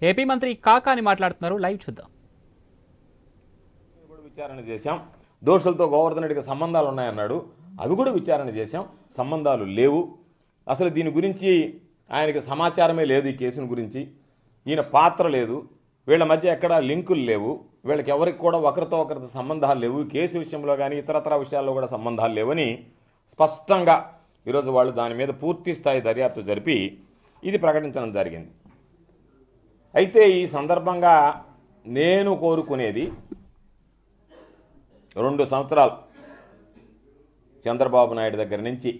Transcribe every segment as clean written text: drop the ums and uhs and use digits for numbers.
AP మంత్రి కాకాని మాట్లాడుతున్నారు, live చూద్దాం. విచారణ చేశాం, దోషులతో గోవర్ధన్ రెడ్డికి సంబంధాలు ఉన్నాయన్నాడు, అవి కూడా విచారణ చేశాం, సంబంధాలు లేవు. అసలు దీని గురించి ఆయనకి సమాచారమే లేదు, ఈ కేసుని గురించి ఈయన పాత్ర లేదు, వీళ్ళ మధ్య ఎక్కడా లింకులు లేవు, వీళ్ళకి ఎవరికి కూడా ఒకరితో ఒకరితో సంబంధాలు లేవు, కేసు విషయంలో కానీ ఇతరతర విషయాల్లో కూడా సంబంధాలు లేవని స్పష్టంగా ఈరోజు వాళ్ళు దాని మీద పూర్తి స్థాయి దర్యాప్తు జరిపి ఇది ప్రకటించడం జరిగింది. అయితే ఈ సందర్భంగా నేను కోరుకునేది 2 సంవత్సరాలు చంద్రబాబు నాయుడు దగ్గర నుంచి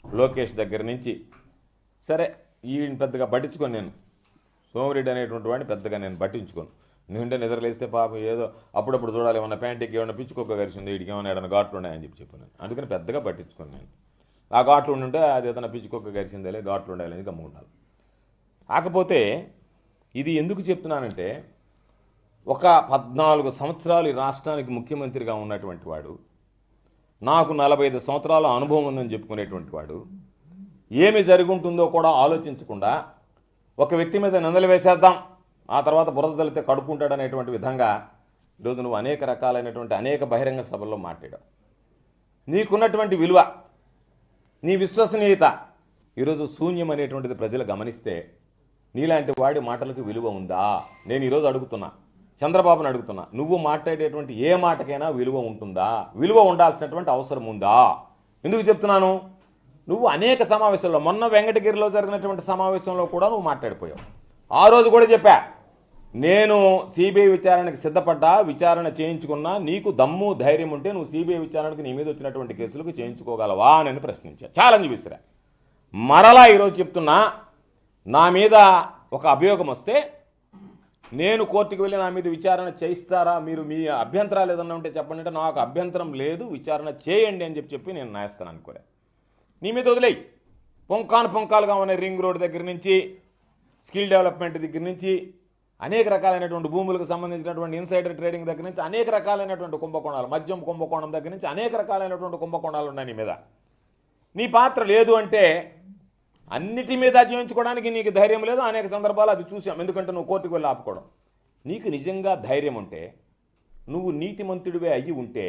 లోకేష్ దగ్గర నుంచి సరే ఈయన పెద్దగా పట్టించుకొని, నేను సోమిరెడ్డి అనేటువంటి వాడిని పెద్దగా నేను పట్టించుకోను. ఎందుకంటే నిద్రలేస్తే పాపం ఏదో అప్పుడప్పుడు చూడాలి, ఏమన్నా ప్యాంటుకి ఏమన్నా పిచ్చుకోక గరిచింది, వీడికి ఏమైనా ఏదైనా ఘాట్లు ఉన్నాయని చెప్పాను. అందుకని పెద్దగా పట్టించుకోను నేను. ఆ ఘాట్లు ఉండుంటే అది ఏదైనా పిచ్చుకోక గరిచిందేలే, ఘాట్లు ఉండాలని గమ్ముండాలి. కాకపోతే ఇది ఎందుకు చెప్తున్నానంటే, ఒక 14 సంవత్సరాలు ఈ రాష్ట్రానికి ముఖ్యమంత్రిగా ఉన్నటువంటి వాడు, నాకు 45 సంవత్సరాల అనుభవం ఉందని చెప్పుకునేటువంటి వాడు, ఏమి జరుగుంటుందో కూడా ఆలోచించకుండా ఒక వ్యక్తి మీద నిందలు వేసేద్దాం, ఆ తర్వాత బురద తలితే కడుక్కుంటాడనేటువంటి విధంగా ఈరోజు నువ్వు అనేక రకాలైనటువంటి అనేక బహిరంగ సభల్లో మాట్లాడావు. నీకున్నటువంటి విలువ, నీ విశ్వసనీయత ఈరోజు శూన్యం అనేటువంటిది ప్రజలు గమనిస్తే నీలాంటి వాడి మాటలకు విలువ ఉందా? నేను ఈరోజు అడుగుతున్నా, చంద్రబాబుని అడుగుతున్నా, నువ్వు మాట్లాడేటువంటి ఏ మాటకైనా విలువ ఉంటుందా? విలువ ఉండాల్సినటువంటి అవసరం ఉందా? ఎందుకు చెప్తున్నాను? నువ్వు అనేక సమావేశాల్లో, మొన్న వెంకటగిరిలో జరిగినటువంటి సమావేశంలో కూడా నువ్వు మాట్లాడిపోయావు. ఆ రోజు కూడా చెప్పా, నేను సిబిఐ విచారణకు సిద్ధపడ్డా, విచారణ చేయించుకున్నా, నీకు దమ్ము ధైర్యం ఉంటే నువ్వు సిబిఐ విచారణకు నీ మీద వచ్చినటువంటి కేసులకు చేయించుకోగలవా అని ప్రశ్నించా, ఛాలెంజ్ విసిరా. మరలా ఈరోజు చెప్తున్నా, నా మీద ఒక అభియోగం వస్తే నేను కోర్టుకు వెళ్ళి నా మీద విచారణ చేయిస్తారా, మీరు మీ అభ్యంతరాలు ఏదన్నా ఉంటే చెప్పండి అంటే, నాకు అభ్యంతరం లేదు, విచారణ చేయండి అని చెప్పి నేను న్యాయస్థానం అనుకోలే. నీ మీద వదిలేయి. పొంకాలుగా ఉన్న రింగ్ రోడ్ దగ్గర నుంచి, స్కిల్ డెవలప్మెంట్ దగ్గర నుంచి, అనేక రకాలైనటువంటి భూములకు సంబంధించినటువంటి ఇన్సైడర్ ట్రేడింగ్ దగ్గర నుంచి అనేక రకాలైనటువంటి కుంభకోణాలు, మద్యం కుంభకోణం దగ్గర నుంచి అనేక రకాలైనటువంటి కుంభకోణాలు ఉన్నాయి నీ మీద. నీ పాత్ర లేదు అంటే అన్నిటి మీద చేయించుకోవడానికి నీకు ధైర్యం లేదు. అనేక సందర్భాలు అది చూసాం, ఎందుకంటే నువ్వు కోర్టుకు వెళ్ళి ఆపుకోవడం. నీకు నిజంగా ధైర్యం ఉంటే, నువ్వు నీతిమంతుడివే అయ్యి ఉంటే,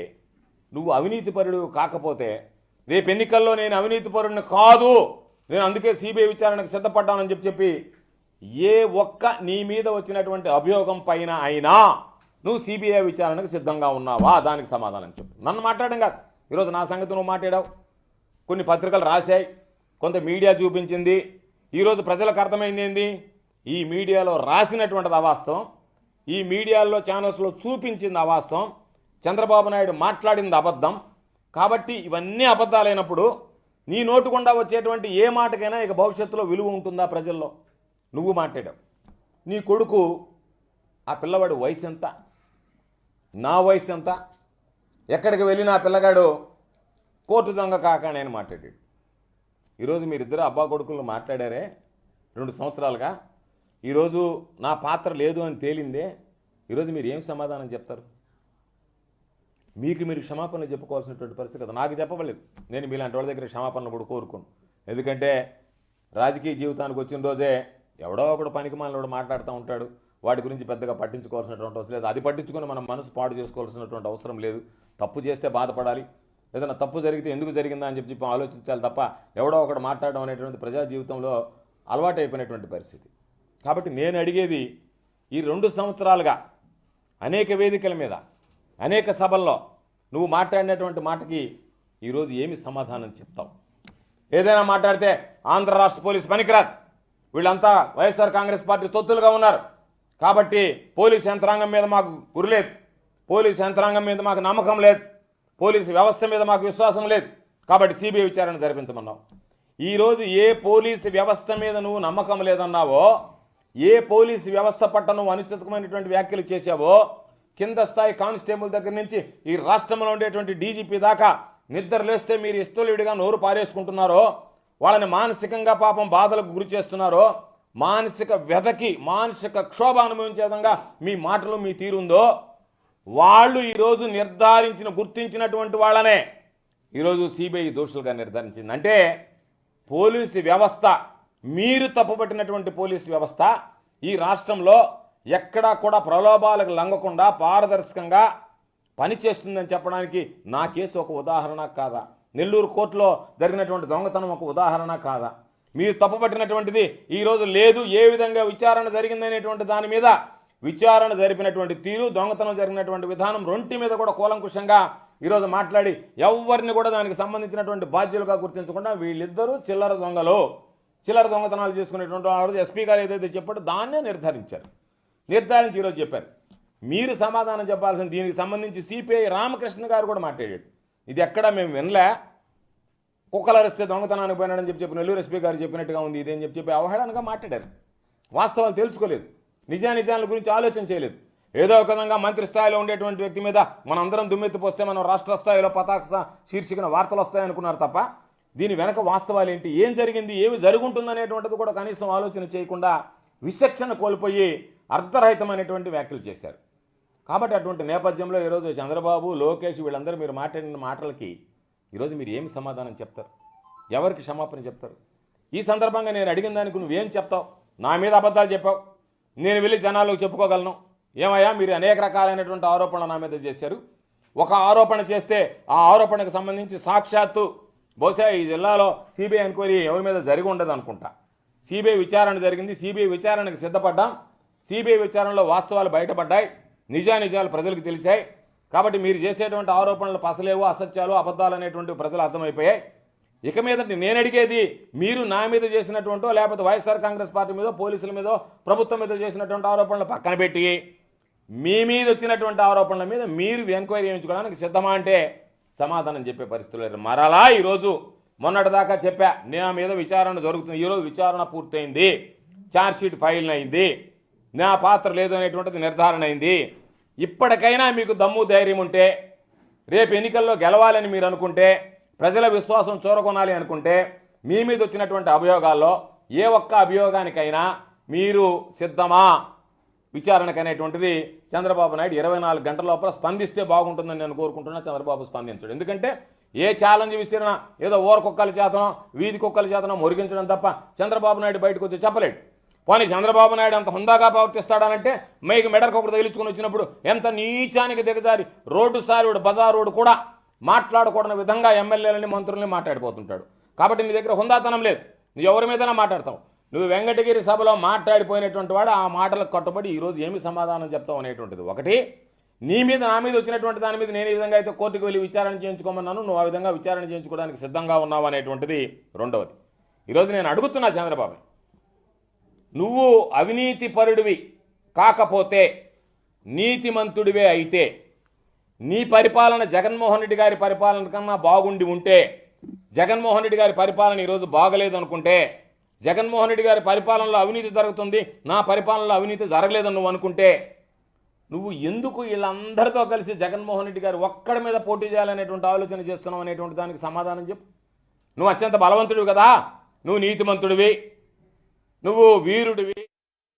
నువ్వు అవినీతిపరుడు కాకపోతే, రేపు ఎన్నికల్లో నేను అవినీతిపరుడిని కాదు, నేను అందుకే సిబిఐ విచారణకు సిద్ధపడ్డానని చెప్పి ఏ ఒక్క నీ మీద వచ్చినటువంటి అభియోగం పైన అయినా నువ్వు సిబిఐ విచారణకు సిద్ధంగా ఉన్నావా? దానికి సమాధానం చెప్పు. నన్ను మాట్లాడడం కాదు, ఈరోజు నా సంగతి నువ్వు మాట్లాడావు, కొన్ని పత్రికలు రాశాయి, కొంత మీడియా చూపించింది. ఈరోజు ప్రజలకు అర్థమైంది ఏంది? ఈ మీడియాలో రాసినటువంటిది అవాస్తవం, ఈ మీడియాలో ఛానల్స్లో చూపించింది అవాస్తవం, చంద్రబాబు నాయుడు మాట్లాడింది అబద్ధం. కాబట్టి ఇవన్నీ అబద్ధాలైనప్పుడు నీ నోటుకుండా వచ్చేటువంటి ఏ మాటకైనా ఇక భవిష్యత్తులో విలువ ఉంటుందా ప్రజల్లో? నువ్వు మాట్లాడావు. నీ కొడుకు, ఆ పిల్లవాడు వయసు ఎంత, నా వయసు ఎంత, ఎక్కడికి వెళ్ళి నా పిల్లగాడు కోర్టు దొంగ కాకాని అని మాట్లాడాడు. ఈరోజు మీరిద్దరు అబ్బా కొడుకులు మాట్లాడారే 2 సంవత్సరాలుగా, ఈరోజు నా పాత్ర లేదు అని తేలిందే, ఈరోజు మీరు ఏం సమాధానం చెప్తారు? మీరు క్షమాపణలు చెప్పుకోవాల్సినటువంటి పరిస్థితి కదా. నాకు చెప్పవలేదు, నేను మీలాంటి వాళ్ళ దగ్గర క్షమాపణలు కూడా కోరుకోను. ఎందుకంటే రాజకీయ జీవితానికి వచ్చిన రోజే ఎవడో ఒకడు పనికిమాలినోడు మాట్లాడుతూ ఉంటాడు, వాడి గురించి పెద్దగా పట్టించుకోవాల్సినటువంటి అవసరం లేదు. అది పట్టించుకొని మనం మనసు పాడు చేసుకోవాల్సినటువంటి అవసరం లేదు. తప్పు చేస్తే బాధపడాలి, ఏదైనా తప్పు జరిగితే ఎందుకు జరిగిందా అని చెప్పి ఆలోచించాలి తప్ప ఎవడో ఒకడు మాట్లాడడం అనేటువంటి ప్రజా జీవితంలో అలవాటు అయిపోయినటువంటి పరిస్థితి. కాబట్టి నేను అడిగేది, ఈ 2 సంవత్సరాలుగా అనేక వేదికల మీద, అనేక సభల్లో నువ్వు మాట్లాడినటువంటి మాటకి ఈరోజు ఏమి సమాధానం చెప్తావు? ఏదైనా మాట్లాడితే ఆంధ్ర రాష్ట్ర పోలీస్ పనికిరాదు, వీళ్ళంతా వైఎస్ఆర్ కాంగ్రెస్ పార్టీ తొత్తులుగా ఉన్నారు, కాబట్టి పోలీస్ యంత్రాంగం మీద మాకు గురిలేదు, పోలీస్ యంత్రాంగం మీద మాకు నమ్మకం లేదు, పోలీసు వ్యవస్థ మీద మాకు విశ్వాసం లేదు, కాబట్టి సిబిఐ విచారణ జరిపించమన్నావు. ఈరోజు ఏ పోలీసు వ్యవస్థ మీద నువ్వు నమ్మకం లేదన్నావో, ఏ పోలీసు వ్యవస్థ పట్ల నువ్వు అనుచితమైనటువంటి వ్యాఖ్యలు చేశావో, కింద స్థాయి కానిస్టేబుల్ దగ్గర నుంచి ఈ రాష్ట్రంలో ఉండేటువంటి డీజీపీ దాకా నిద్ర లేస్తే మీరు ఇష్టలుడిగా నోరు పారేసుకుంటున్నారో, వాళ్ళని మానసికంగా పాపం బాధలకు గురి చేస్తున్నారో, మానసిక వ్యధకి, మానసిక క్షోభ అనుభవించే విధంగా మీ మాటలు, మీ తీరుందో, వాళ్ళు ఈరోజు గుర్తించినటువంటి వాళ్ళనే ఈరోజు సిబిఐ దోషులుగా నిర్ధారించింది. అంటే పోలీసు వ్యవస్థ, మీరు తప్పుపట్టినటువంటి పోలీసు వ్యవస్థ ఈ రాష్ట్రంలో ఎక్కడా కూడా ప్రలోభాలకు లొంగకుండా పారదర్శకంగా పనిచేస్తుందని చెప్పడానికి నా కేసు ఒక ఉదాహరణ కాదా? నెల్లూరు కోర్టులో జరిగినటువంటి దొంగతనం ఒక ఉదాహరణ కాదా? మీరు తప్పుపట్టినటువంటిది ఈరోజు లేదు, ఏ విధంగా విచారణ జరిగిందనేటువంటి దాని మీద విచారణ జరిపినటువంటి తీరు, దొంగతనం జరిగినటువంటి విధానం రెంటి మీద కూడా కూలంకుషంగా ఈరోజు మాట్లాడి ఎవరిని కూడా దానికి సంబంధించినటువంటి బాధ్యులుగా గుర్తించకుండా వీళ్ళిద్దరూ చిల్లర దొంగలు, చిల్లర దొంగతనాలు చేసుకునేటువంటి వారు ఎస్పీ గారు ఏదైతే చెప్పాడో దాన్నే నిర్ధారించి ఈరోజు చెప్పారు. మీరు సమాధానం చెప్పాల్సిన దీనికి సంబంధించి సిపిఐ రామకృష్ణ గారు కూడా మాట్లాడాడు. ఇది ఎక్కడా మేము వినలే, కుక్కలు అరిస్తే దొంగతనానికి పోయినాడని చెప్పి నెల్లూరు ఎస్పీ గారు చెప్పినట్టుగా ఉంది ఇదేం చెప్పి అవహేళనగా మాట్లాడారు. వాస్తవాలు తెలుసుకోలేదు, నిజానిజాల గురించి ఆలోచన చేయలేదు. ఏదో ఒక విధంగా మంత్రి స్థాయిలో ఉండేటువంటి వ్యక్తి మీద మనందరం దుమ్మెత్తిపోస్తే మనం రాష్ట్ర స్థాయిలో పతాక శీర్షికన వార్తలు వస్తాయనుకున్నారు తప్ప దీని వెనక వాస్తవాలు ఏంటి, ఏం జరిగింది, ఏమి జరుగుతుందనేటువంటిది కూడా కనీసం ఆలోచన చేయకుండా విచక్షణ కోల్పోయి అర్ధరహితమైనటువంటి వ్యాఖ్యలు చేశారు. కాబట్టి అటువంటి నేపథ్యంలో ఈరోజు చంద్రబాబు, లోకేష్ వీళ్ళందరూ మీరు మాట్లాడిన మాటలకి ఈరోజు మీరు ఏమి సమాధానం చెప్తారు? ఎవరికి క్షమాపణ చెప్తారు? ఈ సందర్భంగా నేను అడిగిన దానికి నువ్వేం చెప్తావు? నా మీద అబద్ధాలు చెప్పావు, నేను వెళ్ళి జనాలకు చెప్పుకోగలను. ఏమయ్యా మీరు అనేక రకాలైనటువంటి ఆరోపణలు నా మీద చేశారు. ఒక ఆరోపణ చేస్తే ఆ ఆరోపణకు సంబంధించి సాక్షాత్తు బహుశా ఈ జిల్లాలో సిబిఐ ఎంక్వైరీ ఎవరి మీద జరిగి ఉండదు అనుకుంటా. సిబిఐ విచారణ జరిగింది, సిబిఐ విచారణకు సిద్ధపడ్డాం, సిబిఐ విచారణలో వాస్తవాలు బయటపడ్డాయి, నిజానిజాలు ప్రజలకు తెలిసాయి. కాబట్టి మీరు చేసేటువంటి ఆరోపణలు పసలేవు, అసత్యాలు, అబద్ధాలు అనేటువంటి ప్రజలు అర్థమైపోయాయి. ఇక మీద నేను అడిగేది మీరు నా మీద చేసినటువంటో లేకపోతే వైఎస్ఆర్ కాంగ్రెస్ పార్టీ మీదో పోలీసుల మీదో ప్రభుత్వం మీద చేసినటువంటి ఆరోపణలు పక్కన పెట్టి మీ మీద వచ్చినటువంటి ఆరోపణల మీద మీరు ఎంక్వైరీ చేయించుకోవడానికి సిద్ధమా అంటే సమాధానం చెప్పే పరిస్థితులు లేదు. మరలా ఈరోజు మొన్నటిదాకా చెప్పా నా మీద విచారణ జరుగుతుంది, ఈరోజు విచారణ పూర్తయింది, ఛార్జ్షీట్ ఫైల్ అయింది, నా పాత్ర లేదు అనేటువంటిది నిర్ధారణ అయింది. ఇప్పటికైనా మీకు దమ్ము ధైర్యం ఉంటే, రేపు ఎన్నికల్లో గెలవాలని మీరు అనుకుంటే, ప్రజల విశ్వాసం చూరగొనాలి అనుకుంటే మీ మీద వచ్చినటువంటి అభియోగాల్లో ఏ ఒక్క అభియోగానికైనా మీరు సిద్ధమా విచారణకు అనేటువంటిది చంద్రబాబు నాయుడు 24 గంటల లోపల స్పందిస్తే బాగుంటుందని నేను కోరుకుంటున్నా. చంద్రబాబు స్పందించడు. ఎందుకంటే ఏ ఛాలెంజ్ విసిరినా ఏదో ఊరకుక్కల చేతనో వీధి కుక్కల చేతనో మురిగించడం తప్ప చంద్రబాబు నాయుడు బయటకు వచ్చి చెప్పలేడు. పోనీ చంద్రబాబు నాయుడు అంత హుందాగా ప్రవర్తిస్తాడనంటే మైకి మెడకొకటి తగిలించుకుని వచ్చినప్పుడు ఎంత నీచానికి దిగజారి రోడ్డు సారుడు బజారోడు కూడా మాట్లాడకూడని విధంగా ఎమ్మెల్యేలని మంత్రుల్ని మాట్లాడిపోతుంటాడు. కాబట్టి నీ దగ్గర హుందాతనం లేదు, నువ్వు ఎవరి మీదైనా మాట్లాడతావు. నువ్వు వెంకటగిరి సభలో మాట్లాడిపోయినటువంటి వాడు ఆ మాటలకు కట్టుబడి ఈరోజు ఏమి సమాధానం చెప్తావు అనేటువంటిది ఒకటి. నీ మీద నా మీద వచ్చినటువంటి దాని మీద నేను ఈ విధంగా అయితే కోర్టుకు వెళ్ళి విచారణ చేయించుకోమన్నాను, నువ్వు ఆ విధంగా విచారణ చేయించుకోవడానికి సిద్ధంగా ఉన్నావు అనేటువంటిది రెండవది. ఈరోజు నేను అడుగుతున్నా చంద్రబాబు, నువ్వు అవినీతి పరుడివి కాకపోతే నీతిమంతుడివే అయితే నీ పరిపాలన జగన్మోహన్ రెడ్డి గారి పరిపాలన కన్నా బాగుండి ఉంటే, జగన్మోహన్ రెడ్డి గారి పరిపాలన ఈరోజు బాగలేదు అనుకుంటే, జగన్మోహన్ రెడ్డి గారి పరిపాలనలో అవినీతి జరుగుతుంది, నా పరిపాలనలో అవినీతి జరగలేదని నువ్వు అనుకుంటే నువ్వు ఎందుకు వీళ్ళందరితో కలిసి జగన్మోహన్ రెడ్డి గారు ఒక్కడి మీద పోటీ చేయాలనేటువంటి ఆలోచన చేస్తున్నావు అనేటువంటి దానికి సమాధానం చెప్పు. నువ్వు అత్యంత బలవంతుడివి కదా, నువ్వు నీతిమంతుడివి, నువ్వు వీరుడివి.